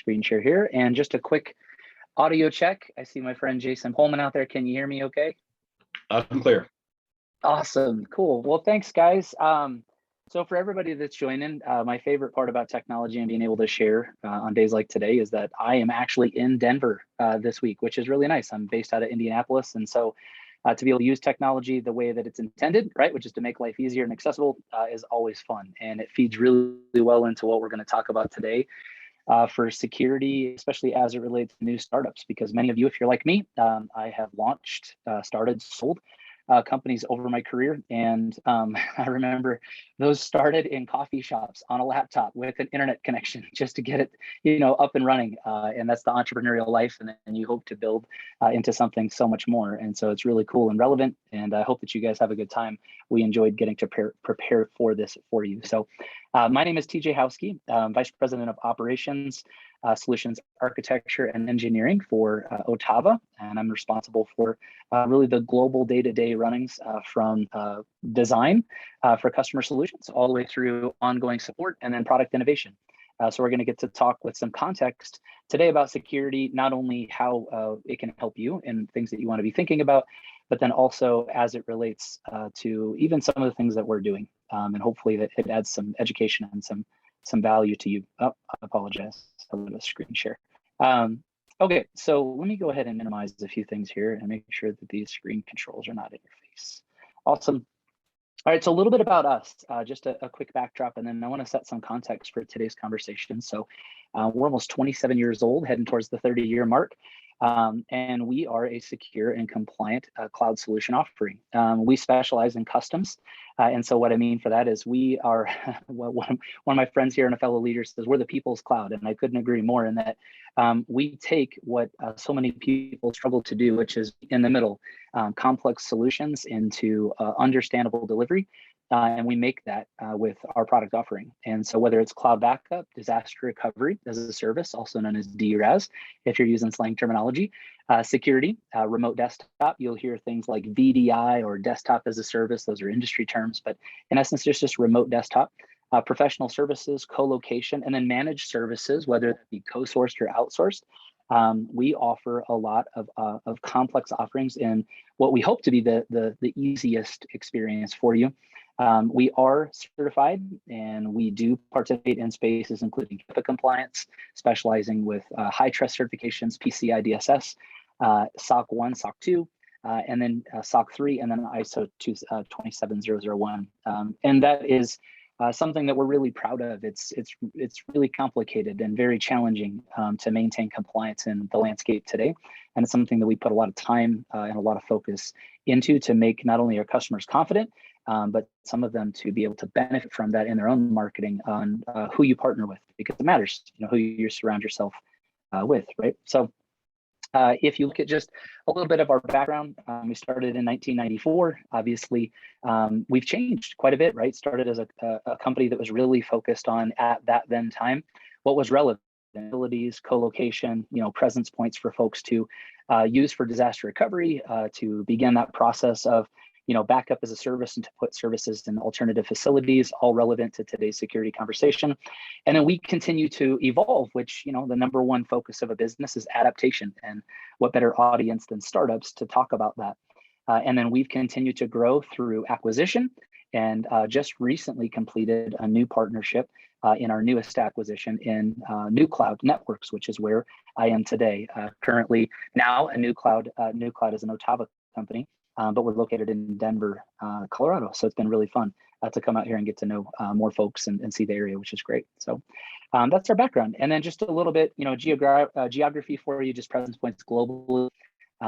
screen share here. And just a quick audio check. I see my friend Jason Pullman out there. Can you hear me okay? Loud and clear. Awesome, cool. Well, thanks guys. So for everybody that's joining, my favorite part about technology and being able to share on days like today is that I am actually in Denver this week, which is really nice. I'm based out of Indianapolis. And so to be able to use technology the way that it's intended, right, which is to make life easier and accessible, is always fun. And it feeds really well into what we're going to talk about today for security, especially as it relates to new startups, because many of you, if you're like me, I have launched, started, sold companies over my career. And I remember those started in coffee shops on a laptop with an internet connection just to get it, up and running. And that's the entrepreneurial life. And then you hope to build into something so much more. And so it's really cool and relevant. And I hope that you guys have a good time. We enjoyed getting to prepare for this for you. So my name is TJ Howski, Vice President of Operations, Solutions Architecture and Engineering for Otava, and I'm responsible for really the global day-to-day runnings from design for customer solutions all the way through ongoing support and then product innovation. So we're going to get to talk with some context today about security, not only how it can help you and things that you want to be thinking about, but then also as it relates to even some of the things that we're doing, and hopefully that it adds some education and some value to you. Oh, I apologize. A little screen share. Okay, so let me go ahead and minimize a few things here and make sure that these screen controls are not in your face. Awesome. All right, so a little bit about us, just a quick backdrop, and then I want to set some context for today's conversation. So we're almost 27 years old, heading towards the 30-year mark. And we are a secure and compliant cloud solution offering. We specialize in customs. And so what I mean for that is we are, one of my friends here and a fellow leader says, we're the people's cloud. And I couldn't agree more in that we take what so many people struggle to do, which is in the middle, complex solutions into understandable delivery. And we make that with our product offering. And so whether it's cloud backup, disaster recovery as a service, also known as DRAS, if you're using slang terminology, security, remote desktop, you'll hear things like VDI or desktop as a service. Those are industry terms, but in essence, it's just remote desktop, professional services, co-location, and then managed services, whether that be co-sourced or outsourced. We offer a lot of complex offerings in what we hope to be the easiest experience for you. We are certified and we do participate in spaces including HIPAA compliance, specializing with high trust certifications, PCI DSS, SOC 1, SOC 2, and then SOC 3, and then ISO 27001. And that is something that we're really proud of. It's really complicated and very challenging to maintain compliance in the landscape today. And it's something that we put a lot of time and a lot of focus into to make not only our customers confident, but some of them to be able to benefit from that in their own marketing on who you partner with, because it matters, who you surround yourself with, right? So if you look at just a little bit of our background, we started in 1994. Obviously, we've changed quite a bit, right? Started as a company that was really focused on, at that then time, what was relevant: abilities, co-location, presence points for folks to use for disaster recovery, to begin that process of backup as a service and to put services in alternative facilities, all relevant to today's security conversation. And then we continue to evolve, which, the number one focus of a business is adaptation. And what better audience than startups to talk about that? And then we've continued to grow through acquisition and just recently completed a new partnership in our newest acquisition in New Cloud Networks, which is where I am today. Currently now a New Cloud is an Otava company. But we're located in Denver, Colorado. So it's been really fun to come out here and get to know more folks and see the area, which is great. So that's our background. And then just a little bit, geography for you, just presence points globally.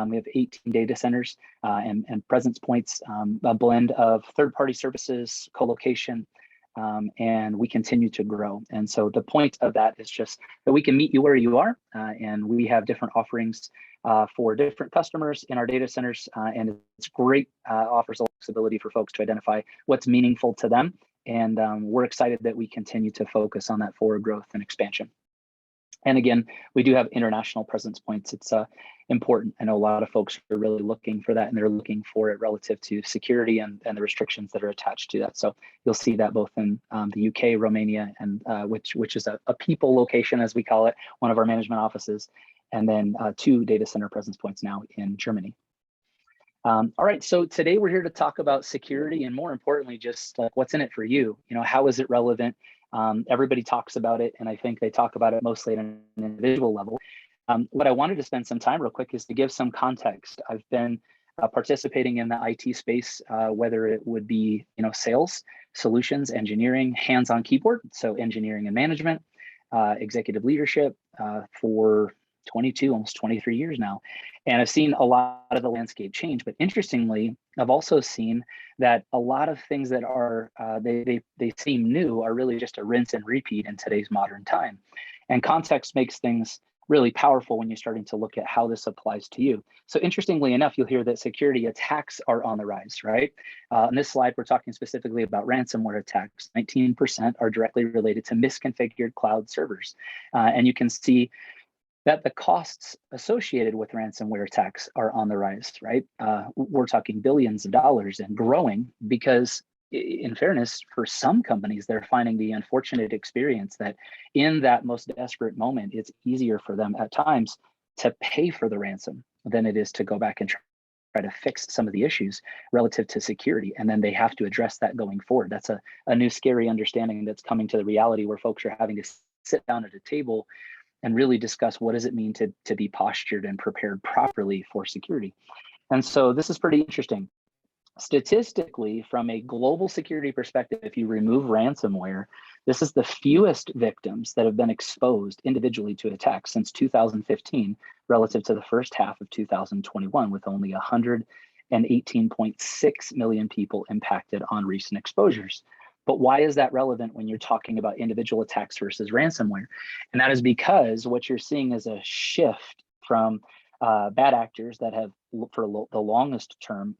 We have 18 data centers and presence points, a blend of third-party services, co-location, and we continue to grow. And so the point of that is just that we can meet you where you are, and we have different offerings for different customers in our data centers, and it's great, offers a flexibility for folks to identify what's meaningful to them. And we're excited that we continue to focus on that forward growth and expansion. And again, we do have international presence points. It's important. I know a lot of folks are really looking for that, and they're looking for it relative to security and the restrictions that are attached to that. So you'll see that both in the UK, Romania, and which is a people location, as we call it, one of our management offices, and then 2 data center presence points now in Germany. All right, so today we're here to talk about security, and more importantly, just what's in it for you. You know, how is it relevant? Everybody talks about it, and I think they talk about it mostly at an individual level. What I wanted to spend some time real quick is to give some context. I've been participating in the IT space, whether it would be, you know, sales, solutions, engineering, hands-on keyboard, so engineering and management, executive leadership for 22, almost 23 years now. And I've seen a lot of the landscape change. But interestingly, I've also seen that a lot of things that are, they seem new are really just a rinse and repeat in today's modern time. And context makes things really powerful when you're starting to look at how this applies to you. So interestingly enough, you'll hear that security attacks are on the rise, right? On this slide, we're talking specifically about ransomware attacks. 19% are directly related to misconfigured cloud servers. And you can see that the costs associated with ransomware attacks are on the rise, right? We're talking billions of dollars and growing because, in fairness, for some companies, they're finding the unfortunate experience that in that most desperate moment, it's easier for them at times to pay for the ransom than it is to go back and try to fix some of the issues relative to security. And then they have to address that going forward. That's a new scary understanding that's coming to the reality where folks are having to sit down at a table and really discuss what does it mean to be postured and prepared properly for security. And so this is pretty interesting. Statistically, from a global security perspective, if you remove ransomware, this is the fewest victims that have been exposed individually to attacks since 2015 relative to the first half of 2021, with only 118.6 million people impacted on recent exposures. But why is that relevant when you're talking about individual attacks versus ransomware? And that is because what you're seeing is a shift from bad actors that have, for the longest term,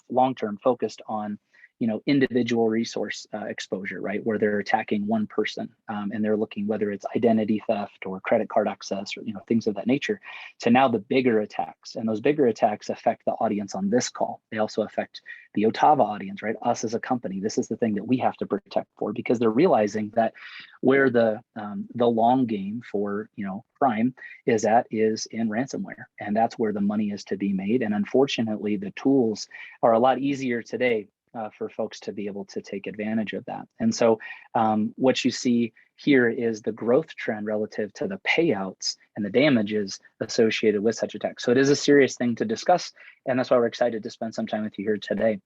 long-term focused on, you know, individual resource exposure, right? Where they're attacking one person and they're looking whether it's identity theft or credit card access or, you know, things of that nature, to now the bigger attacks. And those bigger attacks affect the audience on this call. They also affect the Otava audience, right? Us as a company. This is the thing that we have to protect for, because they're realizing that where the long game for, you know, crime is in ransomware, and that's where the money is to be made. And unfortunately, the tools are a lot easier today for folks to be able to take advantage of that. And so what you see here is the growth trend relative to the payouts and the damages associated with such attacks. So it is a serious thing to discuss, and that's why we're excited to spend some time with you here today.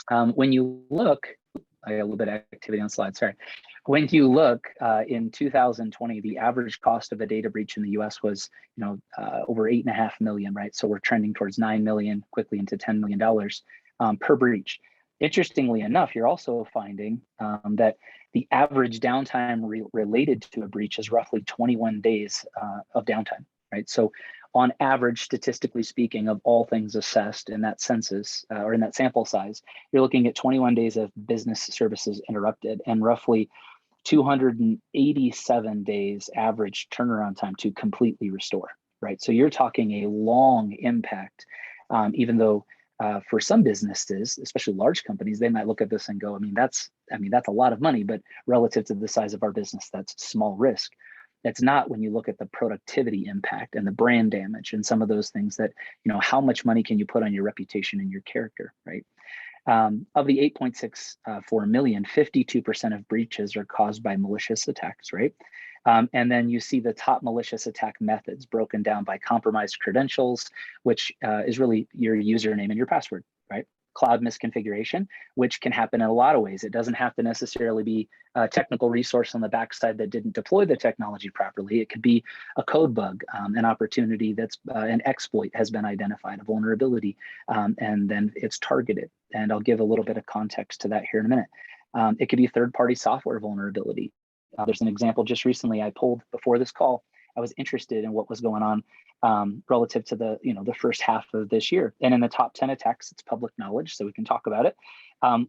When you look, I got a little bit of activity on slides, sorry. When you look in 2020, the average cost of a data breach in the US was, you know, over 8.5 million, right? So we're trending towards 9 million, quickly into $10 million per breach. Interestingly enough, you're also finding that the average downtime related to a breach is roughly 21 days of downtime, right? So on average, statistically speaking, of all things assessed in that census or in that sample size, you're looking at 21 days of business services interrupted and roughly 287 days average turnaround time to completely restore, right? So you're talking a long impact, even though for some businesses, especially large companies, they might look at this and go, I mean, that's a lot of money, but relative to the size of our business, that's small risk. That's not when you look at the productivity impact and the brand damage and some of those things that, you know, how much money can you put on your reputation and your character, right? Of the 8.64 million, 52% of breaches are caused by malicious attacks, right? And then you see the top malicious attack methods broken down by compromised credentials, which is really your username and your password, right? Cloud misconfiguration, which can happen in a lot of ways. It doesn't have to necessarily be a technical resource on the backside that didn't deploy the technology properly. It could be a code bug, an opportunity that's an exploit has been identified, a vulnerability, and then it's targeted. And I'll give a little bit of context to that here in a minute. It could be third-party software vulnerability. There's an example just recently I pulled before this call. I was interested in what was going on relative to the first half of this year. And in the top 10 attacks, it's public knowledge, so we can talk about it.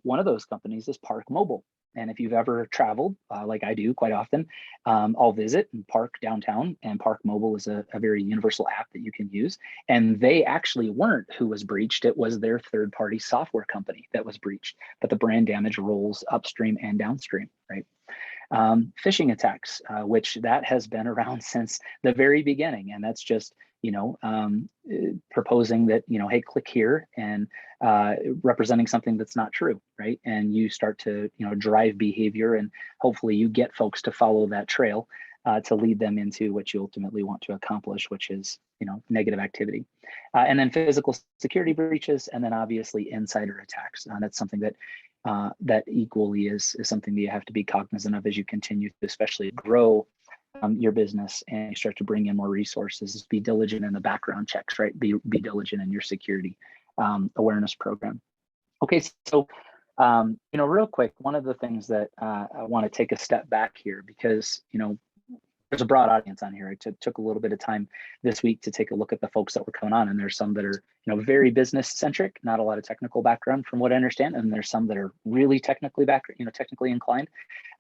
One of those companies is Park Mobile. And if you've ever traveled, like I do quite often, I'll visit and park downtown, and Park Mobile is a very universal app that you can use. And they actually weren't who was breached. It was their third-party software company that was breached, but the brand damage rolls upstream and downstream, right? Phishing attacks, which that has been around since the very beginning. And that's just, proposing that, hey, click here, and representing something that's not true, right? And you start to, drive behavior, and hopefully you get folks to follow that trail to lead them into what you ultimately want to accomplish, which is, negative activity. And then physical security breaches, and then obviously insider attacks. That's something that that equally is something that you have to be cognizant of as you continue to especially grow your business and you start to bring in more resources. Be diligent in the background checks, right? Be diligent in your security awareness program. Okay, so real quick, one of the things that I want to take a step back here, because there's a broad audience on here. I took a little bit of time this week to take a look at the folks that were coming on, and there's some that are, very business centric, not a lot of technical background from what I understand, and there's some that are really technically technically inclined,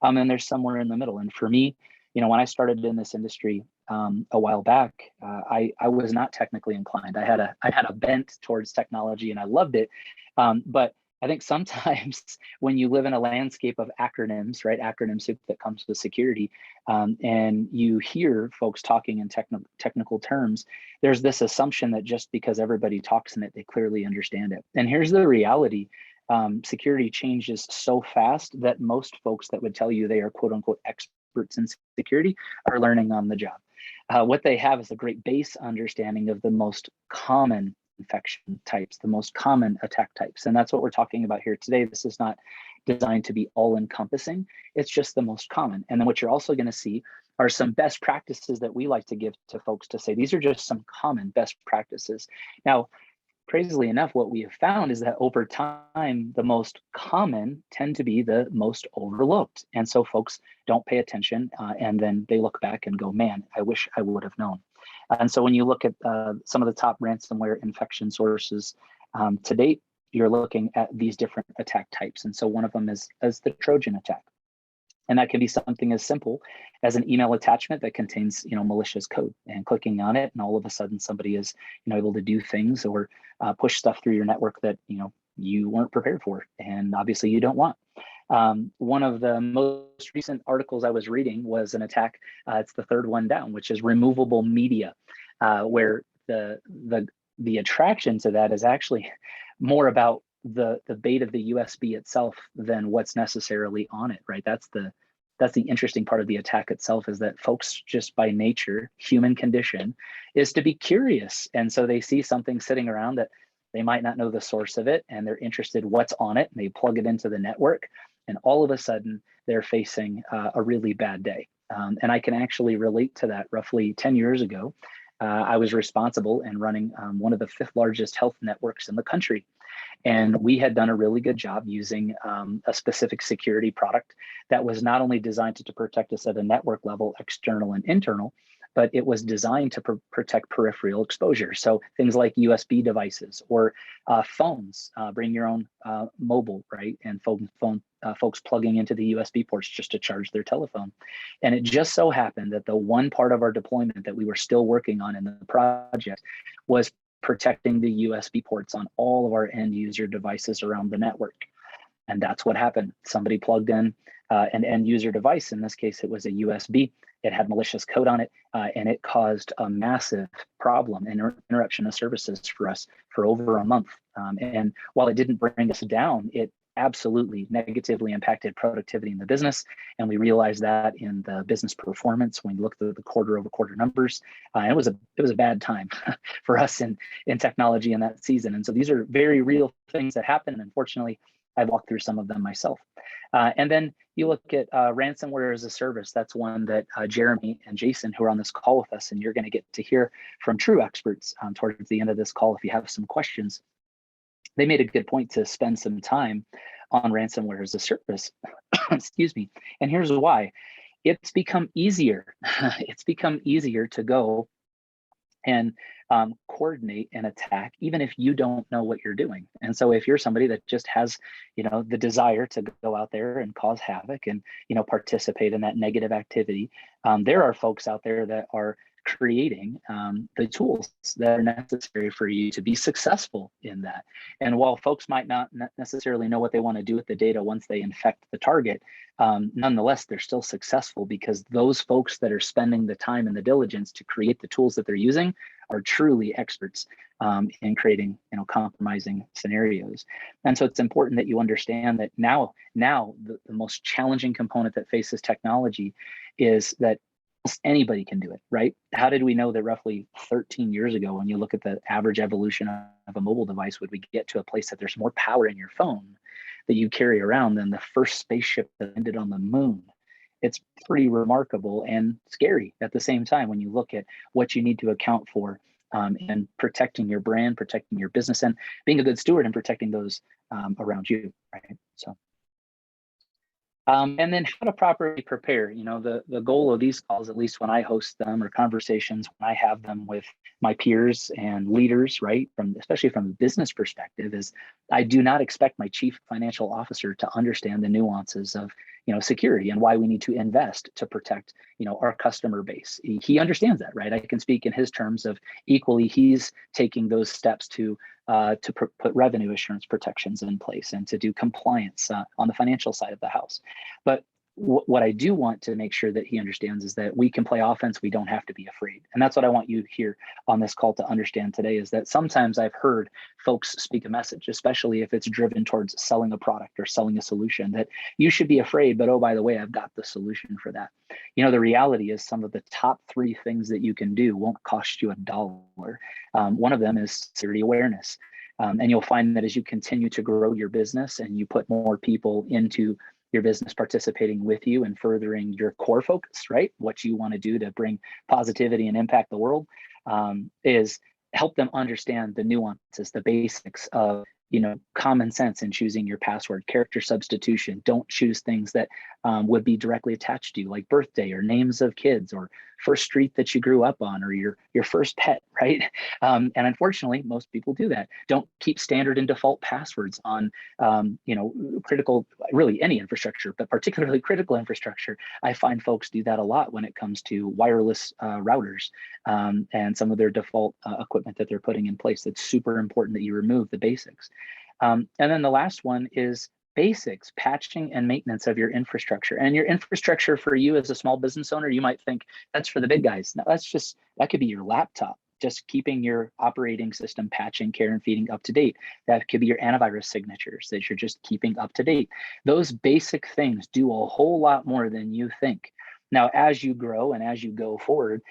and there's somewhere in the middle. And for me, when I started in this industry a while back, I was not technically inclined. I had a bent towards technology, and I loved it, but I think sometimes when you live in a landscape of acronyms, right, acronym soup that comes with security, and you hear folks talking in technical terms, there's this assumption that just because everybody talks in it, they clearly understand it. And here's the reality. Security changes so fast that most folks that would tell you they are quote unquote experts in security are learning on the job. What they have is a great base understanding of the most common infection types, the most common attack types. And that's what we're talking about here today. This is not designed to be all encompassing. It's just the most common. And then what you're also going to see are some best practices that we like to give to folks to say, these are just some common best practices. Now, crazily enough, what we have found is that over time, the most common tend to be the most overlooked. And so folks don't pay attention, and then they look back and go, man, I wish I would have known. And so when you look at some of the top ransomware infection sources to date, you're looking at these different attack types. And so one of them is the Trojan attack. And that can be something as simple as an email attachment that contains, malicious code, and clicking on it, and all of a sudden somebody is, able to do things or push stuff through your network that, you weren't prepared for, and obviously you don't want. One of the most recent articles I was reading was an attack. It's the third one down, which is removable media, where the attraction to that is actually more about the bait of the USB itself than what's necessarily on it, right? That's the interesting part of the attack itself, is that folks just by nature, human condition, is to be curious. And so they see something sitting around that they might not know the source of it, and they're interested what's on it, and they plug it into the network, and all of a sudden they're facing a really bad day. And I can actually relate to that. Roughly 10 years ago, I was responsible and running one of the 5th largest health networks in the country. And we had done a really good job using a specific security product that was not only designed to protect us at a network level, external and internal, but it was designed to protect peripheral exposure. So things like USB devices or phones, bring your own mobile, right? And folks plugging into the USB ports just to charge their telephone. And it just so happened that the one part of our deployment that we were still working on in the project was protecting the USB ports on all of our end user devices around the network. And that's what happened. Somebody plugged in an end user device. In this case, it was a USB. It had malicious code on it, and it caused a massive problem and interruption of services for us for over a month. And while it didn't bring us down, it absolutely negatively impacted productivity in the business. And we realized that in the business performance when we looked at the quarter-over-quarter numbers. It was a bad time for us in technology in that season. And so these are very real things that happen. And unfortunately, I walked through some of them myself. And then you look at ransomware as a service. That's one that Jeremy and Jason, who are on this call with us, and you're going to get to hear from true experts towards the end of this call if you have some questions. They made a good point to spend some time on ransomware as a service. Excuse me. And here's why. It's become easier. It's become easier to go and coordinate an attack, even if you don't know what you're doing. And so if you're somebody that just has, the desire to go out there and cause havoc and, participate in that negative activity, there are folks out there that are creating the tools that are necessary for you to be successful in that. And while folks might not necessarily know what they want to do with the data once they infect the target, nonetheless, they're still successful because those folks that are spending the time and the diligence to create the tools that they're using are truly experts in creating, compromising scenarios. And so it's important that you understand that now the most challenging component that faces technology is that anybody can do it, right? How did we know that roughly 13 years ago, when you look at the average evolution of a mobile device, would we get to a place that there's more power in your phone that you carry around than the first spaceship that landed on the moon? It's pretty remarkable and scary at the same time when you look at what you need to account for and protecting your brand, protecting your business, and being a good steward and protecting those around you, right? So. And then how to properly prepare. The goal of these calls, at least when I host them, or conversations when I have them with my peers and leaders, right, especially from a business perspective, is I do not expect my chief financial officer to understand the nuances of security and why we need to invest to protect our customer base. He understands that, right? I can speak in his terms of equally he's taking those steps to put revenue assurance protections in place and to do compliance on the financial side of the house. But what I do want to make sure that he understands is that we can play offense. We don't have to be afraid. And that's what I want you here on this call to understand today, is that sometimes I've heard folks speak a message, especially if it's driven towards selling a product or selling a solution, that you should be afraid, but oh, by the way, I've got the solution for that. The reality is some of the top 3 things that you can do won't cost you $1. One of them is security awareness. And you'll find that as you continue to grow your business and you put more people into your business participating with you and furthering your core focus, right? What you want to do to bring positivity and impact the world, is help them understand the nuances, the basics of common sense in choosing your password, character substitution. Don't choose things that would be directly attached to you, like birthday or names of kids or first street that you grew up on or your first pet, right? And unfortunately, most people do that. Don't keep standard and default passwords on critical, really any infrastructure, but particularly critical infrastructure. I find folks do that a lot when it comes to wireless routers and some of their default equipment that they're putting in place. It's super important that you remove the basics. And then the last one is basics, patching and maintenance of your infrastructure. And your infrastructure for you as a small business owner, you might think that's for the big guys. No, that could be your laptop, just keeping your operating system patching, care, and feeding up to date. That could be your antivirus signatures that you're just keeping up to date. Those basic things do a whole lot more than you think. Now, as you grow and as you go forward,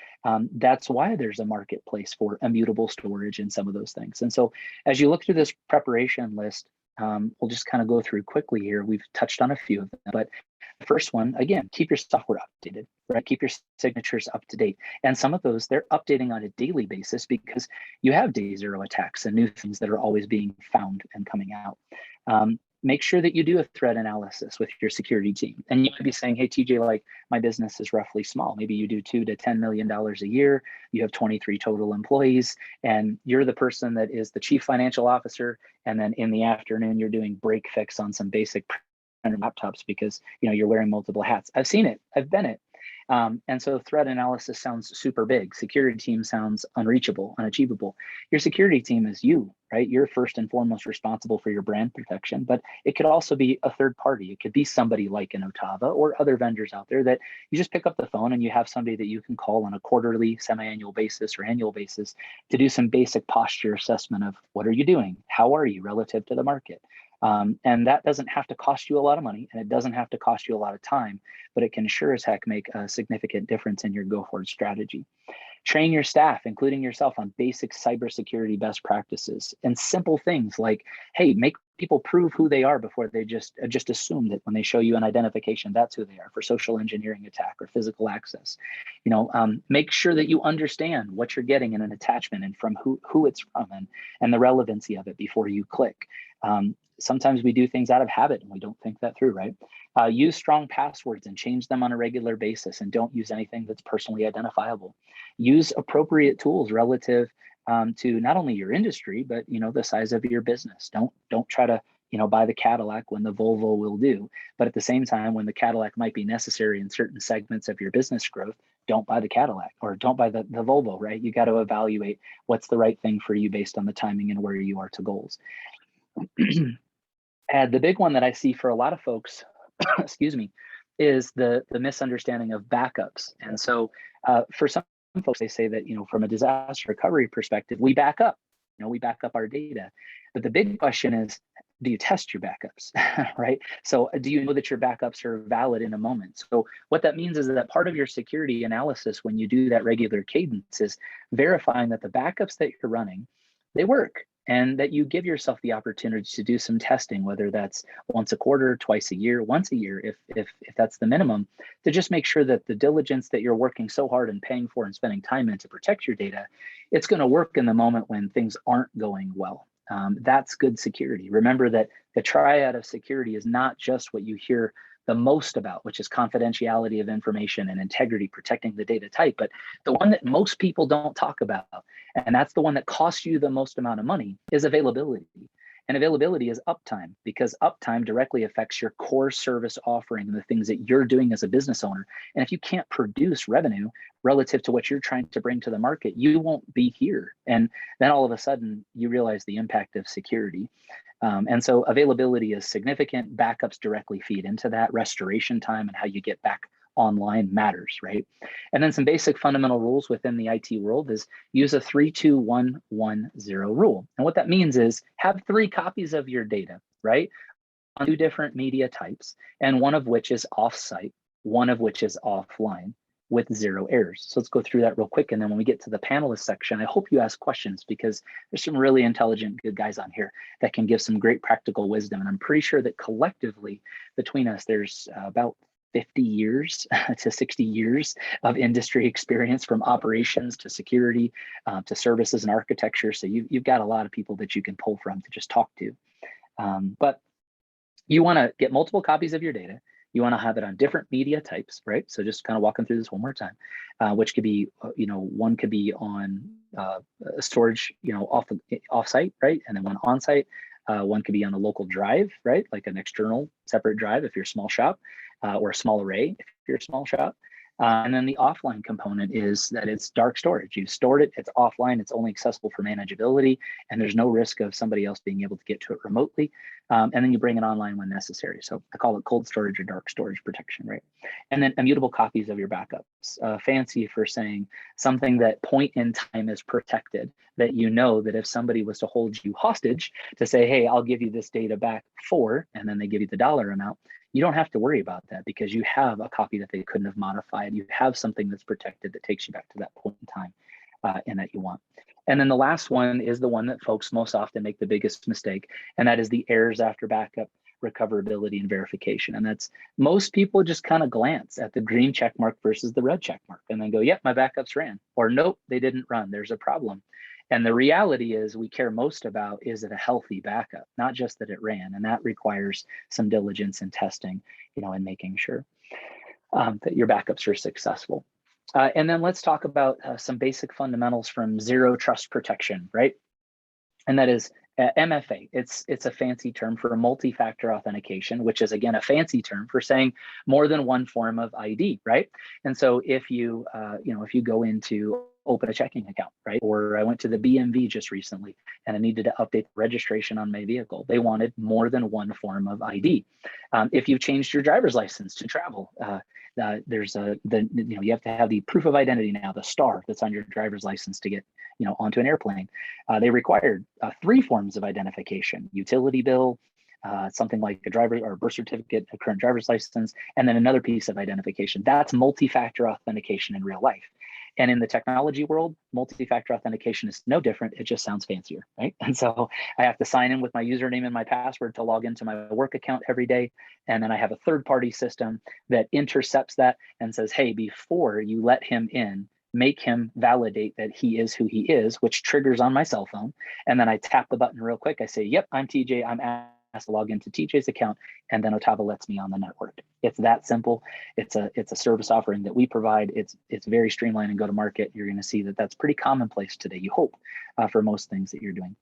that's why there's a marketplace for immutable storage and some of those things. And so as you look through this preparation list, we'll just kind of go through quickly here. We've touched on a few of them, but the first one, again, keep your software updated, right? Keep your signatures up to date. And some of those, they're updating on a daily basis because you have day 0 attacks and new things that are always being found and coming out. Make sure that you do a threat analysis with your security team. And you might be saying, hey, TJ, like my business is roughly small. Maybe you do $2 to $10 million a year. You have 23 total employees, and you're the person that is the chief financial officer. And then in the afternoon, you're doing break fix on some basic laptops because you're wearing multiple hats. I've seen it. I've been it. And so threat analysis sounds super big. Security team sounds unreachable, unachievable. Your security team is you, right? You're first and foremost responsible for your brand protection, but it could also be a third party. It could be somebody like an Otava or other vendors out there that you just pick up the phone and you have somebody that you can call on a quarterly, semi-annual basis or annual basis to do some basic posture assessment of what are you doing? How are you relative to the market? And that doesn't have to cost you a lot of money, and it doesn't have to cost you a lot of time, but it can sure as heck make a significant difference in your go-forward strategy. Train your staff, including yourself, on basic cybersecurity best practices and simple things like, hey, make people prove who they are before they just assume that when they show you an identification, that's who they are, for social engineering attack or physical access. Make sure that you understand what you're getting in an attachment and from who it's from and the relevancy of it before you click. sometimes we do things out of habit and we don't think that through, right? Use strong passwords and change them on a regular basis, and don't use anything that's personally identifiable. Use appropriate tools relative to not only your industry, but the size of your business. Don't try to buy the Cadillac when the Volvo will do. But at the same time, when the Cadillac might be necessary in certain segments of your business growth, don't buy the Cadillac or don't buy the Volvo, right? You got to evaluate what's the right thing for you based on the timing and where you are to goals. And the big one that I see for a lot of folks, excuse me, is the misunderstanding of backups. And so for some folks, they say that, from a disaster recovery perspective, we back up, we back up our data. But the big question is, do you test your backups, right? So do you know that your backups are valid in a moment? So what that means is that part of your security analysis when you do that regular cadence is verifying that the backups that you're running, they work, and that you give yourself the opportunity to do some testing, whether that's once a quarter, twice a year, once a year, if that's the minimum, to just make sure that the diligence that you're working so hard and paying for and spending time in to protect your data, it's going to work in the moment when things aren't going well. That's good security. Remember that the triad of security is not just what you hear the most about, which is confidentiality of information and integrity, protecting the data type, but the one that most people don't talk about, and that's the one that costs you the most amount of money, is availability. And availability is uptime, because uptime directly affects your core service offering and the things that you're doing as a business owner. And if you can't produce revenue relative to what you're trying to bring to the market, you won't be here. And then all of a sudden you realize the impact of security. And so availability is significant. Backups directly feed into that. Restoration time and how you get back online matters, right? And then some basic fundamental rules within the IT world is use a 3-2-1-1-0 rule. And what that means is have 3 copies of your data, right, on 2 different media types, and one of which is offsite, one of which is offline, with 0 errors. So let's go through that real quick. And then when we get to the panelist section, I hope you ask questions, because there's some really intelligent, good guys on here that can give some great practical wisdom. And I'm pretty sure that collectively between us, there's about 50 years to 60 years of industry experience, from operations to security to services and architecture. So you've got a lot of people that you can pull from to just talk to. But you want to get multiple copies of your data. You want to have it on different media types, right? So just kind of walking through this one more time, which could be, one could be on storage, off-site, right? And then one on-site. One could be on a local drive, right? Like an external separate drive if you're a small shop, or a small array if you're a small shop. And then the offline component is that it's dark storage. You've stored it, it's offline, it's only accessible for manageability, and there's no risk of somebody else being able to get to it remotely. And then you bring it online when necessary. So I call it cold storage or dark storage protection, right? And then immutable copies of your backups. Fancy for saying something that point in time is protected, that that if somebody was to hold you hostage to say, hey, I'll give you this data back for, and then they give you the dollar amount, you don't have to worry about that, because you have a copy that they couldn't have modified. You have something that's protected that takes you back to that point in time and that you want. And then the last one is the one that folks most often make the biggest mistake, and that is the errors after backup, recoverability, and verification. And that's, most people just kind of glance at the green check mark versus the red check mark and then go, yep, my backups ran, or nope, they didn't run, there's a problem. And the reality is we care most about, is it a healthy backup, not just that it ran. And that requires some diligence and testing, and making sure that your backups are successful. And then let's talk about some basic fundamentals from zero trust protection, right? And that is MFA. It's a fancy term for multi-factor authentication, which is, again, a fancy term for saying more than one form of ID, right? And so if you go into open a checking account, right? Or I went to the BMV just recently and I needed to update the registration on my vehicle. They wanted more than one form of ID. If you've changed your driver's license to travel, there's you have to have the proof of identity now, the star that's on your driver's license to get onto an airplane. They required 3 forms of identification: utility bill, something like a driver or birth certificate, a current driver's license, and then another piece of identification. That's multi-factor authentication in real life. And in the technology world, multi-factor authentication is no different. It just sounds fancier, right? And so I have to sign in with my username and my password to log into my work account every day. And then I have a third-party system that intercepts that and says, hey, before you let him in, make him validate that he is who he is, which triggers on my cell phone. And then I tap the button real quick. I say, yep, I'm TJ. I'm has to log into TJ's account, and then Otava lets me on the network. It's that simple. It's a service offering that we provide. It's very streamlined and go to market. You're going to see that that's pretty commonplace today, you hope, for most things that you're doing.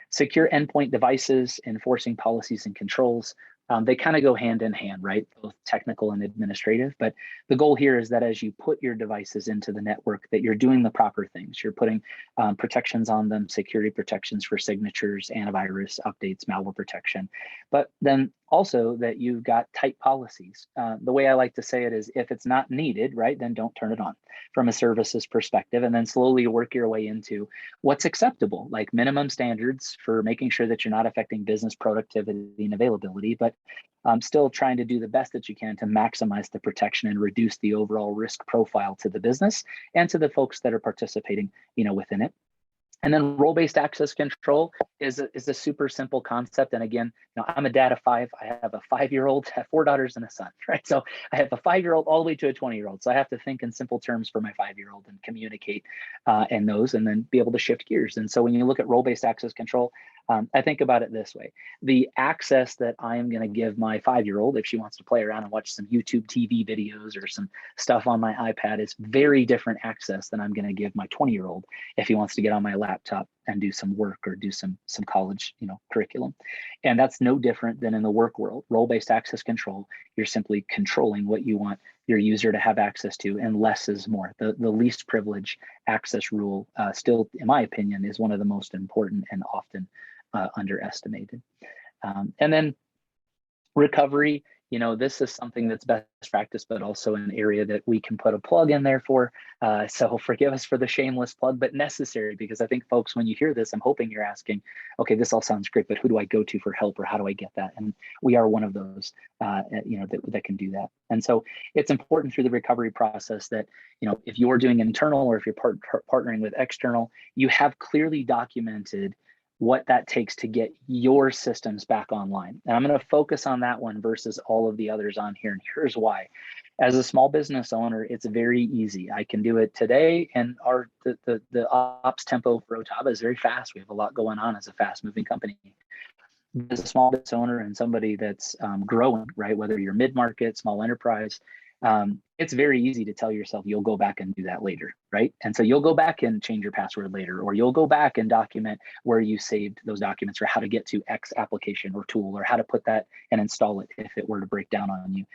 Secure endpoint devices, enforcing policies and controls. They kind of go hand in hand, right? Both technical and administrative. But the goal here is that as you put your devices into the network, that you're doing the proper things. You're putting protections on them, security protections for signatures, antivirus updates, malware protection. But then also that you've got tight policies. The way I like to say it is, if it's not needed, right, then don't turn it on from a services perspective, and then slowly work your way into what's acceptable, like minimum standards for making sure that you're not affecting business productivity and availability, but still trying to do the best that you can to maximize the protection and reduce the overall risk profile to the business and to the folks that are participating, within it. And then role-based access control is a super simple concept. And again, I'm a dad of 5. I have a 5-year-old, I have 4 daughters and a son, right? So I have a 5-year-old all the way to a 20-year-old. So I have to think in simple terms for my 5-year-old and communicate and then be able to shift gears. And so when you look at role-based access control, I think about it this way. The access that I am going to give my 5-year-old, if she wants to play around and watch some YouTube TV videos or some stuff on my iPad, is very different access than I'm going to give my 20-year-old if he wants to get on my laptop and do some work or do some college curriculum. And that's no different than in the work world. Role-based access control, you're simply controlling what you want your user to have access to, and less is more. The least privilege access rule still, in my opinion, is one of the most important and often underestimated. And then recovery, this is something that's best practice, but also an area that we can put a plug in there for. So forgive us for the shameless plug, but necessary, because I think folks, when you hear this, I'm hoping you're asking, okay, this all sounds great, but who do I go to for help, or how do I get that? And we are one of those, that can do that. And so it's important through the recovery process that, if you're doing internal or if you're partnering with external, you have clearly documented what that takes to get your systems back online. And I'm going to focus on that one versus all of the others on here. And here's why. As a small business owner, it's very easy. I can do it today, and the ops tempo for Otava is very fast. We have a lot going on as a fast moving company. As a small business owner and somebody that's growing, right, whether you're mid-market, small enterprise, it's very easy to tell yourself you'll go back and do that later, right? And so you'll go back and change your password later, or you'll go back and document where you saved those documents, or how to get to X application or tool, or how to put that and install it if it were to break down on you.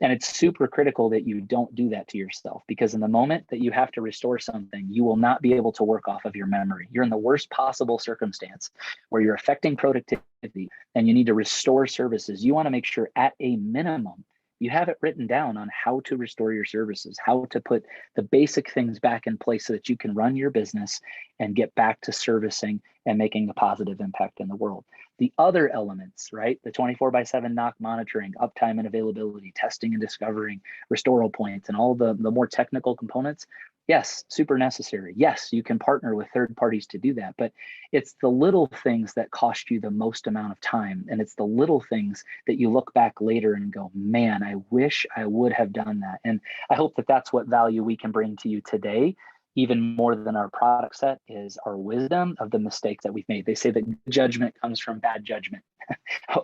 And it's super critical that you don't do that to yourself, because in the moment that you have to restore something, you will not be able to work off of your memory. You're in the worst possible circumstance where you're affecting productivity and you need to restore services. You want to make sure at a minimum you have it written down on how to restore your services, how to put the basic things back in place so that you can run your business and get back to servicing and making a positive impact in the world. The other elements, right? The 24/7 NOC monitoring, uptime and availability, testing and discovering, restoral points, and all the more technical components. Yes, super necessary. Yes, you can partner with third parties to do that, but it's the little things that cost you the most amount of time. And it's the little things that you look back later and go, man, I wish I would have done that. And I hope that that's what value we can bring to you today, even more than our product set, is our wisdom of the mistakes that we've made. They say that good judgment comes from bad judgment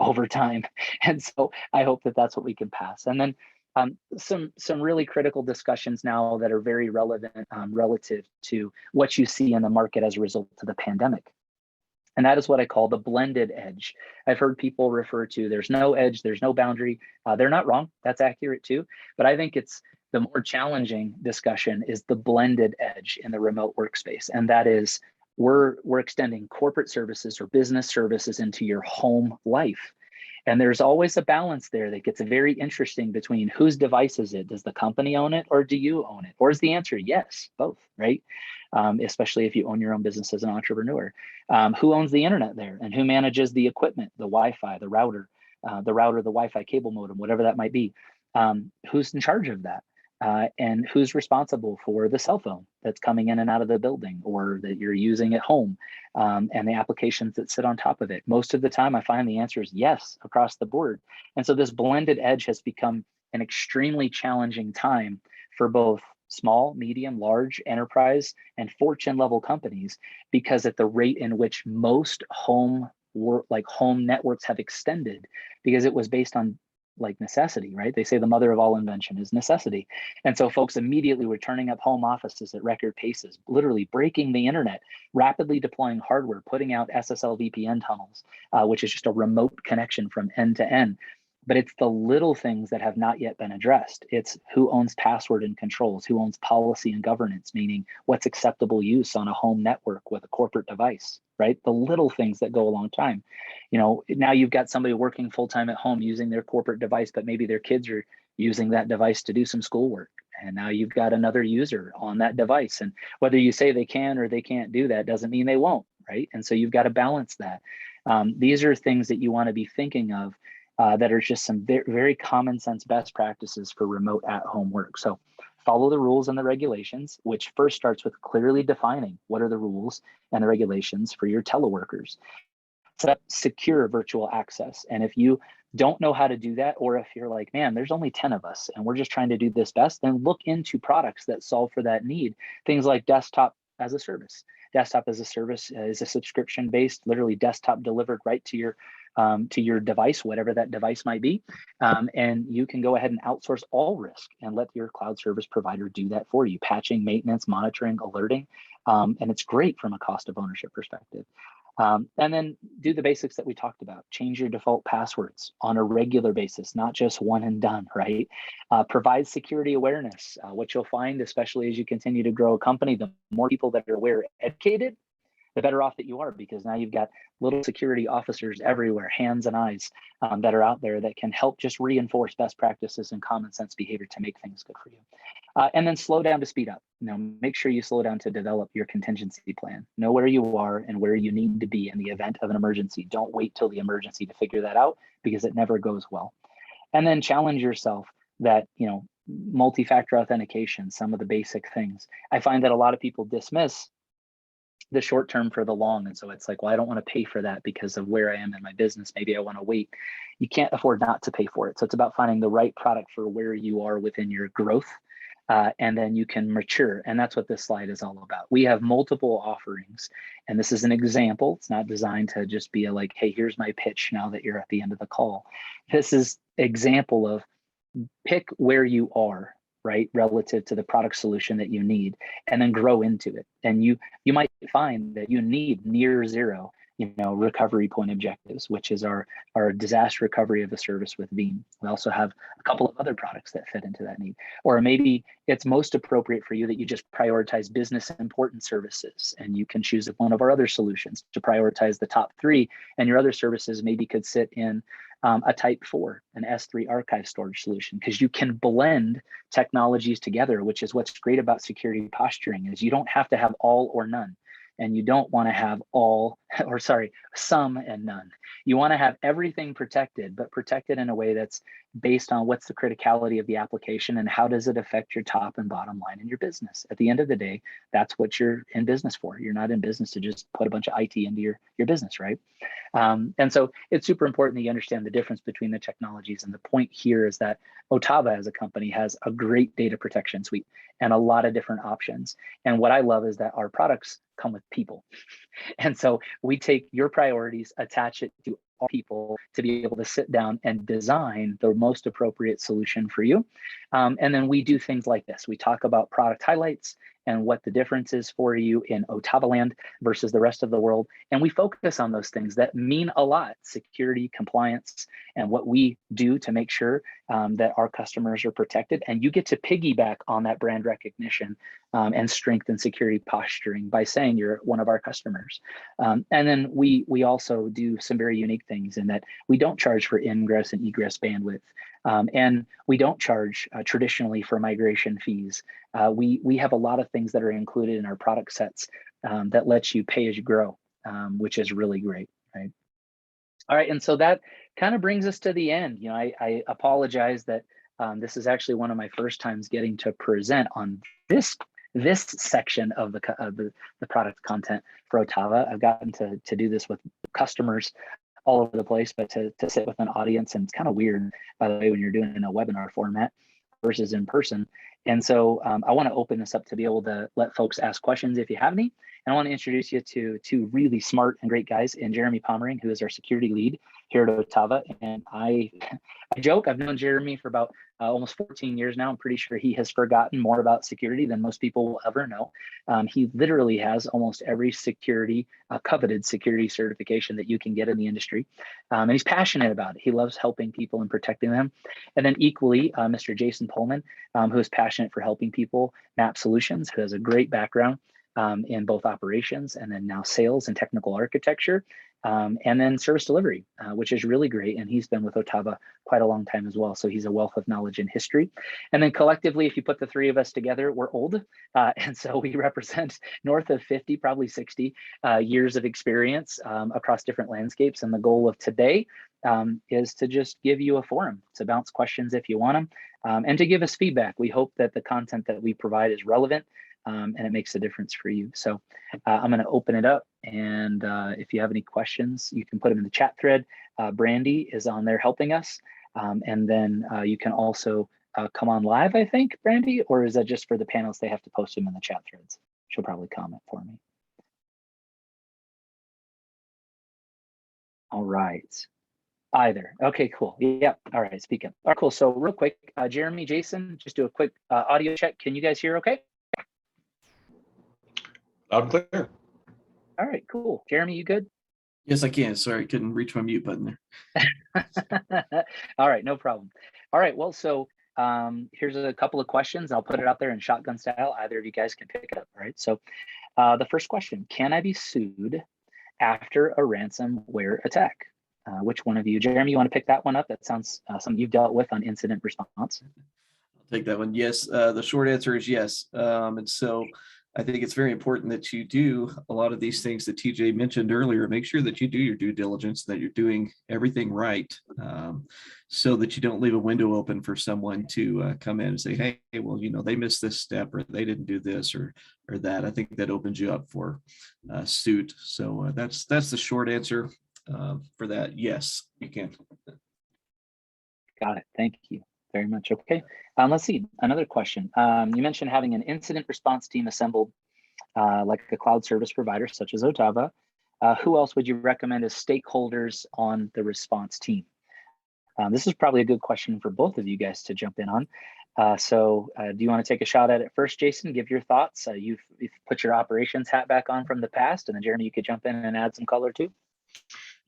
over time. And so I hope that that's what we can pass. And then some really critical discussions now that are very relevant relative to what you see in the market as a result of the pandemic. And that is what I call the blended edge. I've heard people refer to, there's no edge, there's no boundary. They're not wrong. That's accurate too. But I think it's the more challenging discussion is the blended edge in the remote workspace. And that is, we're extending corporate services or business services into your home life. And there's always a balance there that gets very interesting between whose device is it? Does the company own it, or do you own it? Or is the answer yes, both, right? Especially if you own your own business as an entrepreneur. Who owns the internet there, and who manages the equipment, the Wi-Fi, the router, the Wi-Fi cable modem, whatever that might be? Who's in charge of that? And who's responsible for the cell phone that's coming in and out of the building, or that you're using at home, and the applications that sit on top of it? Most of the time, I find the answer is yes across the board. And so this blended edge has become an extremely challenging time for both small, medium, large enterprise and Fortune level companies, because at the rate in which most home like home networks have extended, because it was based on like necessity, right? They say the mother of all invention is necessity. And so folks immediately were turning up home offices at record paces, literally breaking the internet, rapidly deploying hardware, putting out SSL VPN tunnels, which is just a remote connection from end to end. But it's the little things that have not yet been addressed. It's who owns password and controls, who owns policy and governance, meaning what's acceptable use on a home network with a corporate device, right? The little things that go a long time. You know, now you've got somebody working full-time at home using their corporate device, but maybe their kids are using that device to do some schoolwork. And now you've got another user on that device. And whether you say they can or they can't do that doesn't mean they won't, right? And so you've got to balance that. These are things that you want to be thinking of that are just some very common sense best practices for remote at-home work. So follow the rules and the regulations, which first starts with clearly defining what are the rules and the regulations for your teleworkers. Set up secure virtual access. And if you don't know how to do that, or if you're like, man, there's only 10 of us and we're just trying to do this best, then look into products that solve for that need. Things like desktop as a service. Desktop as a service is a subscription based, literally desktop delivered right to your device, whatever that device might be. And you can go ahead and outsource all risk and let your cloud service provider do that for you, patching, maintenance, monitoring, alerting. And it's great from a cost of ownership perspective. And then do the basics that we talked about. Change your default passwords on a regular basis, not just one and done, right? Provide security awareness. What you'll find, especially as you continue to grow a company, the more people that are aware, educated, the better off that you are, because now you've got little security officers everywhere, hands and eyes that are out there that can help just reinforce best practices and common sense behavior to make things good for you. And then slow down to speed up. You know, make sure you slow down to develop your contingency plan. Know where you are and where you need to be in the event of an emergency. Don't wait till the emergency to figure that out, because it never goes well. And then challenge yourself that, you know, multi-factor authentication, some of the basic things. I find that a lot of people dismiss the short term for the long. And so it's like, well, I don't want to pay for that because of where I am in my business. Maybe I want to wait. You can't afford not to pay for it. So it's about finding the right product for where you are within your growth. And then you can mature. And that's what this slide is all about. We have multiple offerings. And this is an example. It's not designed to just be a like, hey, here's my pitch now that you're at the end of the call. This is example of pick where you are, right, relative to the product solution that you need, and then grow into it. And you might find that you need near zero, you know, recovery point objectives, which is our disaster recovery of a service with Veeam. We also have a couple of other products that fit into that need. Or maybe it's most appropriate for you that you just prioritize business important services, and you can choose one of our other solutions to prioritize the top 3, and your other services maybe could sit in a type 4, an S3 archive storage solution, because you can blend technologies together, which is what's great about security posturing, is you don't have to have all or none. And you don't want to have some and none. You want to have everything protected, but protected in a way that's based on what's the criticality of the application and how does it affect your top and bottom line in your business. At the end of the day, that's what you're in business for. You're not in business to just put a bunch of IT into your business, right? And so it's super important that you understand the difference between the technologies. And the point here is that Otava as a company has a great data protection suite and a lot of different options. And what I love is that our products come with people. And so we take your priorities, attach it to all people to be able to sit down and design the most appropriate solution for you. And then we do things like this. We talk about product highlights and what the difference is for you in Otava land versus the rest of the world. And we focus on those things that mean a lot: security, compliance, and what we do to make sure that our customers are protected. And you get to piggyback on that brand recognition and strength and security posturing by saying you're one of our customers. And then we also do some very unique things in that we don't charge for ingress and egress bandwidth. And we don't charge traditionally for migration fees. We have a lot of things that are included in our product sets that lets you pay as you grow, which is really great, right? All right, and so that kind of brings us to the end. You know, I apologize that this is actually one of my first times getting to present on this section of the product content for Otava. I've gotten to do this with customers all over the place, but to sit with an audience, and it's kind of weird, by the way, when you're doing it in a webinar format versus in person. And so I want to open this up to be able to let folks ask questions if you have any. And I want to introduce you to two really smart and great guys, and Jeremy Pommering, who is our security lead here at Ottava. And I joke, I've known Jeremy for about almost 14 years now. I'm pretty sure he has forgotten more about security than most people will ever know. He literally has almost every coveted security certification that you can get in the industry. And he's passionate about it. He loves helping people and protecting them. And then equally, Mr. Jason Pullman, who is passionate for helping people map solutions, who has a great background in both operations and then now sales and technical architecture, and then service delivery, which is really great. And he's been with Ottava quite a long time as well. So he's a wealth of knowledge and history. And then collectively, if you put the three of us together, we're old. And so we represent north of 50, probably 60 years of experience across different landscapes. And the goal of today is to just give you a forum to bounce questions if you want them, and to give us feedback. We hope that the content that we provide is relevant and it makes a difference for you. So I'm going to open it up, and if you have any questions, you can put them in the chat thread. Brandy is on there helping us, and then you can also come on live, I think, Brandy, or is that just for the panels? They have to post them in the chat threads. She'll probably comment for me. All right. Either. Okay, cool. Yeah. All right. Speak up. All right, cool. So real quick, Jeremy, Jason, just do a quick audio check. Can you guys hear okay? Loud and clear. All right, cool. Jeremy, you good? Yes, I can. Sorry, I couldn't reach my mute button there. All right, no problem. All right, well, so here's a couple of questions. I'll put it out there in shotgun style. Either of you guys can pick it up. All right, so the first question, can I be sued after a ransomware attack? Which one of you? Jeremy, you want to pick that one up? That sounds something you've dealt with on incident response. I'll take that one. Yes, the short answer is yes. And so I think it's very important that you do a lot of these things that TJ mentioned earlier. Make sure that you do your due diligence, that you're doing everything right, so that you don't leave a window open for someone to come in and say, hey, well, you know, they missed this step, or they didn't do this or that. I think that opens you up for suit. So that's the short answer for that. Yes, you can. Got it. Thank you very much. Okay. Let's see. Another question. You mentioned having an incident response team assembled like a cloud service provider such as Ottava. Who else would you recommend as stakeholders on the response team? This is probably a good question for both of you guys to jump in on. So do you want to take a shot at it first, Jason? Give your thoughts. You've put your operations hat back on from the past, and then Jeremy, you could jump in and add some color too.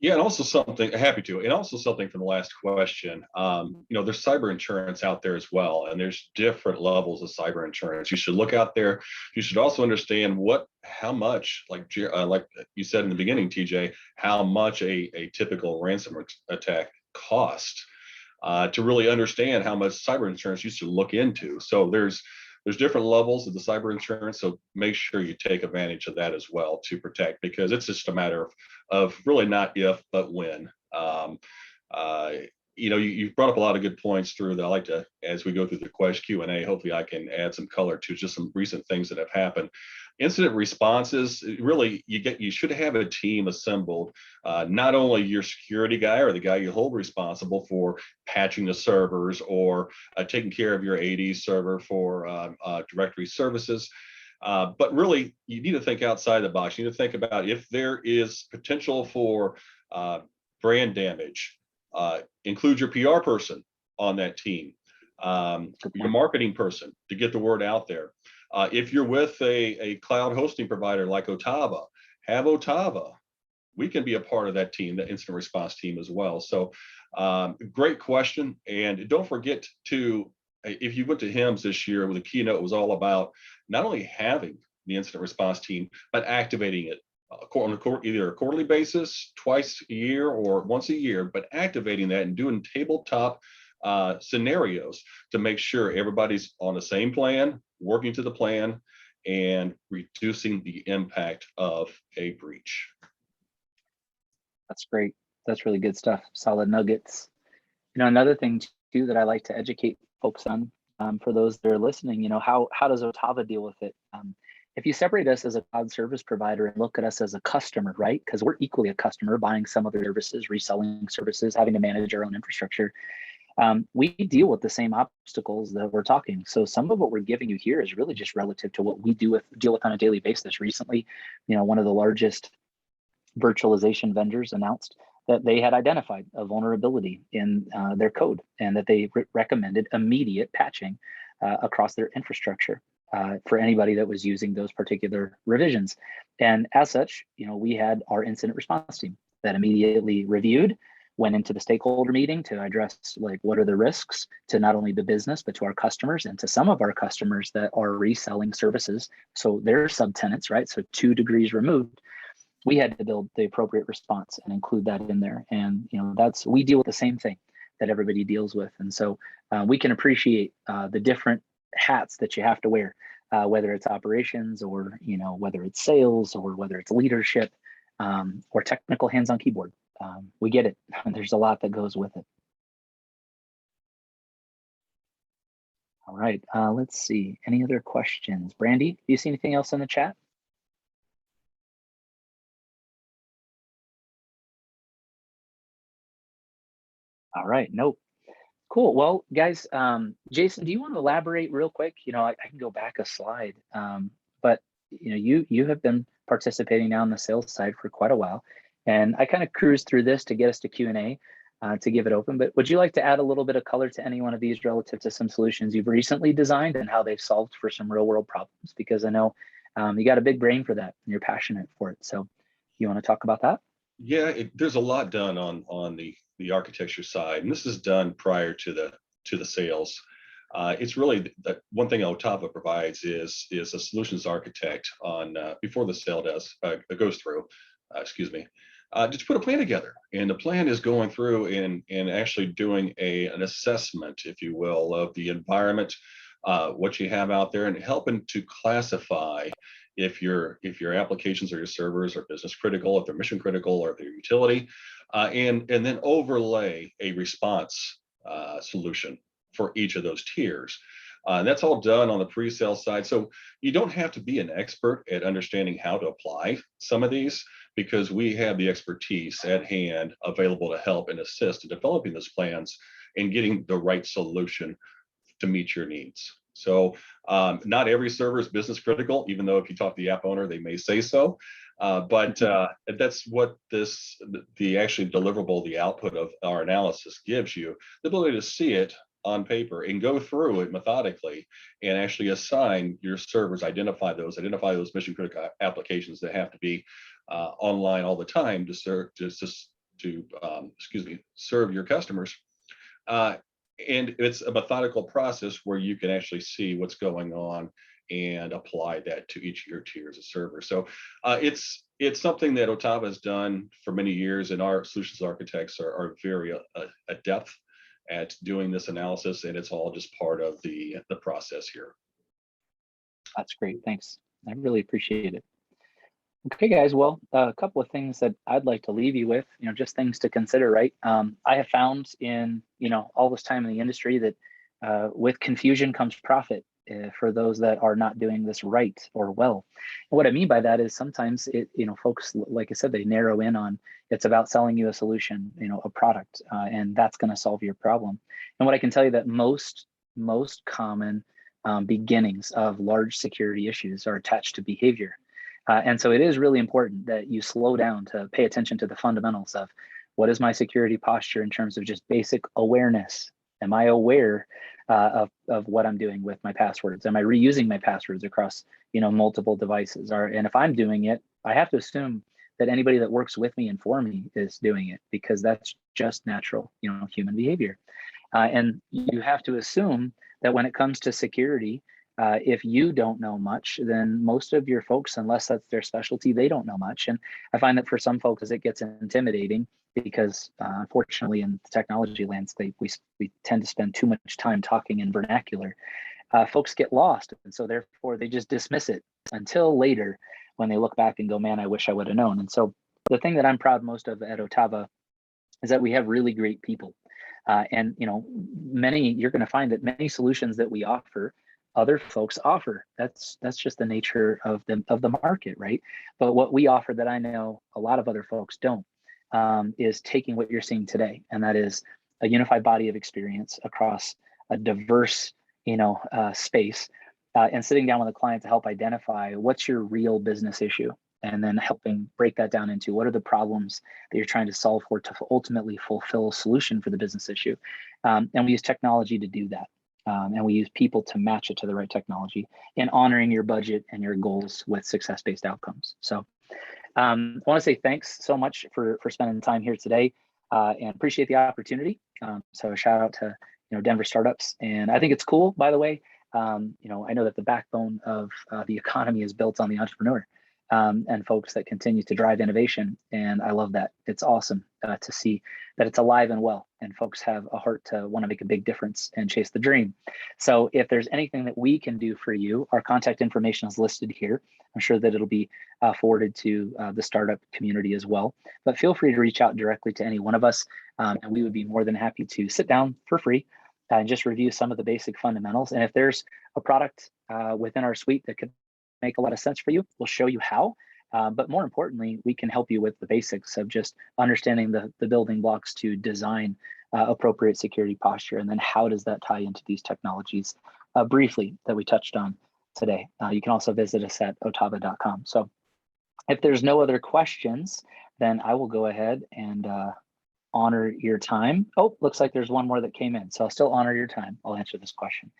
Yeah, and also something, happy to, and also something from the last question. You know, there's cyber insurance out there as well, and there's different levels of cyber insurance. You should look out there. You should also understand how much, like you said in the beginning, TJ, how much a typical ransomware attack costs to really understand how much cyber insurance you should look into. So there's different levels of the cyber insurance, so make sure you take advantage of that as well to protect, because it's just a matter of really not if, but when. You know, you've brought up a lot of good points through that I like to, as we go through the Q&A, hopefully I can add some color to just some recent things that have happened. Incident responses, really, you should have a team assembled, not only your security guy or the guy you hold responsible for patching the servers or taking care of your AD server for directory services, but really you need to think outside the box. You need to think about if there is potential for brand damage. Include your PR person on that team, your marketing person to get the word out there. If you're with a cloud hosting provider like Ottava, have Ottava. We can be a part of that team, the incident response team as well. So great question. And don't forget to, if you went to HIMSS this year, the keynote was all about not only having the incident response team, but activating it on either a quarterly basis, twice a year, or once a year, but activating that and doing tabletop scenarios to make sure everybody's on the same plan, working to the plan, and reducing the impact of a breach. That's great. That's really good stuff. Solid nuggets. You know, another thing too that I like to educate folks on, for those that are listening, you know, how does Ottava deal with it? If you separate us as a cloud service provider and look at us as a customer, right? Because we're equally a customer buying some other services, reselling services, having to manage our own infrastructure. we deal with the same obstacles that we're talking. So some of what we're giving you here is really just relative to what we deal with on a daily basis. Recently, one of the largest virtualization vendors announced that they had identified a vulnerability in their code, and that they recommended immediate patching across their infrastructure for anybody that was using those particular revisions. And as such, we had our incident response team that immediately reviewed, went into the stakeholder meeting to address what are the risks to not only the business, but to our customers and to some of our customers that are reselling services. So they're subtenants, right? So 2 degrees removed. We had to build the appropriate response and include that in there. And we deal with the same thing that everybody deals with. And so we can appreciate the different hats that you have to wear, whether it's operations or whether it's sales or whether it's leadership or technical hands-on keyboard. We get it. There's a lot that goes with it. All right, let's see. Any other questions? Brandy, do you see anything else in the chat? All right, nope. Cool. Well, guys, Jason, do you want to elaborate real quick? I can go back a slide, but you have been participating now on the sales side for quite a while, and I kind of cruised through this to get us to Q&A to give it open. But would you like to add a little bit of color to any one of these relative to some solutions you've recently designed and how they've solved for some real world problems? Because I know you got a big brain for that and you're passionate for it. So you want to talk about that? Yeah, there's a lot done on the architecture side, and this is done prior to the sales. It's really that one thing Otava provides is a solutions architect on before the sale goes through. Excuse me. Just put a plan together, and the plan is going through and actually doing an assessment, if you will, of the environment, what you have out there, and helping to classify if your applications or your servers are business critical, if they're mission critical, or if they're utility, and then overlay a response solution for each of those tiers. That's all done on the pre-sale side. So you don't have to be an expert at understanding how to apply some of these, because we have the expertise at hand available to help and assist in developing those plans and getting the right solution to meet your needs. So not every server is business critical, even though if you talk to the app owner, they may say so. But that's what the actually deliverable, the output of our analysis gives you, the ability to see it on paper and go through it methodically and actually assign your servers, identify those mission critical applications that have to be online all the time to serve your customers. And it's a methodical process where you can actually see what's going on and apply that to each of your tiers of servers. So it's something that Otava has done for many years, and our solutions architects are very adept at doing this analysis, and it's all just part of the process here. That's great. Thanks. I really appreciate it. Okay, guys. Well, a couple of things that I'd like to leave you with, just things to consider, right? I have found in, all this time in the industry that with confusion comes profit for those that are not doing this right or well. And what I mean by that is sometimes folks, like I said, they narrow in on it's about selling you a solution, a product, and that's going to solve your problem. And what I can tell you that most common beginnings of large security issues are attached to behavior. And so it is really important that you slow down to pay attention to the fundamentals of what is my security posture in terms of just basic awareness. Am I aware of what I'm doing with my passwords? Am I reusing my passwords across multiple devices? And if I'm doing it, I have to assume that anybody that works with me and for me is doing it, because that's just natural, human behavior. And you have to assume that when it comes to security, if you don't know much, then most of your folks, unless that's their specialty, they don't know much. And I find that for some folks, it gets intimidating because unfortunately in the technology landscape, we tend to spend too much time talking in vernacular. Folks get lost. And so therefore they just dismiss it until later when they look back and go, man, I wish I would have known. And so the thing that I'm proud most of at Otava is that we have really great people. And you're going to find that many solutions that we offer, other folks offer. That's just the nature of the market, right? But what we offer that I know a lot of other folks don't is taking what you're seeing today, and that is a unified body of experience across a diverse, space, and sitting down with a client to help identify what's your real business issue, and then helping break that down into what are the problems that you're trying to solve for to ultimately fulfill a solution for the business issue. And we use technology to do that. And we use people to match it to the right technology, and honoring your budget and your goals with success-based outcomes. So I want to say thanks so much for spending time here today, and appreciate the opportunity. So a shout out to Denver startups, and I think it's cool, by the way. I know that the backbone of the economy is built on the entrepreneur, and folks that continue to drive innovation. And I love that. It's awesome to see that it's alive and well, and folks have a heart to want to make a big difference and chase the dream. So if there's anything that we can do for you, our contact information is listed here. I'm sure that it'll be forwarded to the startup community as well. But feel free to reach out directly to any one of us, and we would be more than happy to sit down for free and just review some of the basic fundamentals. And if there's a product within our suite that could make a lot of sense for you, we'll show you how. But more importantly, we can help you with the basics of just understanding the building blocks to design appropriate security posture, and then how does that tie into these technologies briefly that we touched on today. You can also visit us at otava.com. So if there's no other questions, then I will go ahead and honor your time. Oh, looks like there's one more that came in. So I'll still honor your time. I'll answer this question.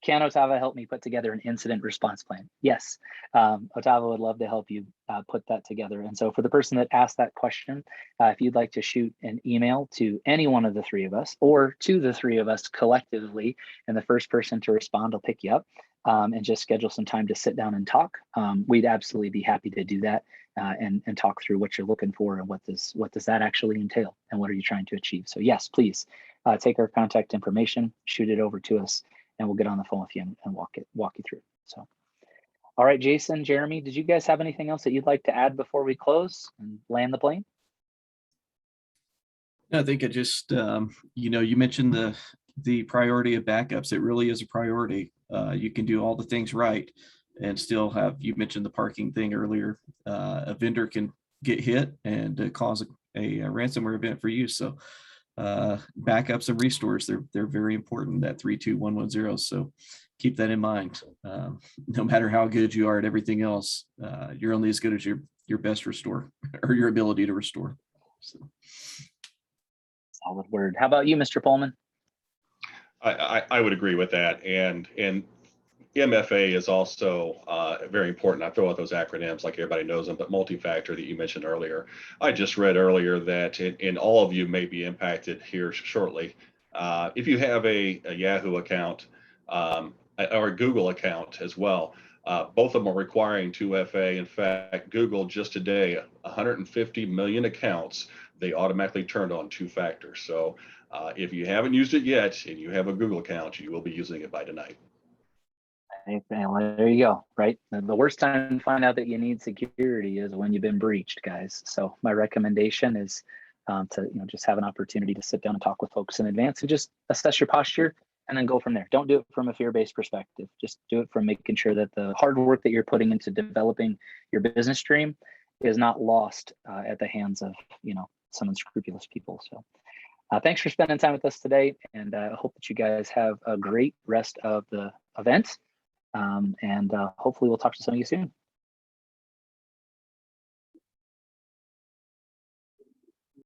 Can Otava help me put together an incident response plan? Yes, Otava would love to help you put that together. And so for the person that asked that question, if you'd like to shoot an email to any one of the three of us, or to the three of us collectively, and the first person to respond will pick you up, and just schedule some time to sit down and talk, we'd absolutely be happy to do that, and talk through what you're looking for, and what does that actually entail, and what are you trying to achieve. So yes, please take our contact information, shoot it over to us, and we'll get on the phone with you and walk you through. So, all right, Jason, Jeremy, did you guys have anything else that you'd like to add before we close and land the plane? I think it just, you mentioned the priority of backups. It really is a priority. You can do all the things right and still have, you mentioned the parking thing earlier, a vendor can get hit and cause a ransomware event for you. So backups and restores, they're very important, that 32110. So keep that in mind. No matter how good you are at everything else, you're only as good as your best restore, or your ability to restore. So. Solid word. How about you, Mr. Pullman? I would agree with that. And MFA is also very important. I throw out those acronyms like everybody knows them, but multi-factor that you mentioned earlier. I just read earlier that and all of you may be impacted here shortly. If you have a Yahoo account or a Google account as well, both of them are requiring 2FA. In fact, Google just today, 150 million accounts, they automatically turned on 2-factor. So if you haven't used it yet and you have a Google account, you will be using it by tonight. Well, there you go, right? The worst time to find out that you need security is when you've been breached, guys. So my recommendation is to just have an opportunity to sit down and talk with folks in advance and just assess your posture, and then go from there. Don't do it from a fear-based perspective. Just do it from making sure that the hard work that you're putting into developing your business stream is not lost at the hands of some unscrupulous people. So thanks for spending time with us today, and I hope that you guys have a great rest of the event. And hopefully we'll talk to some of you soon.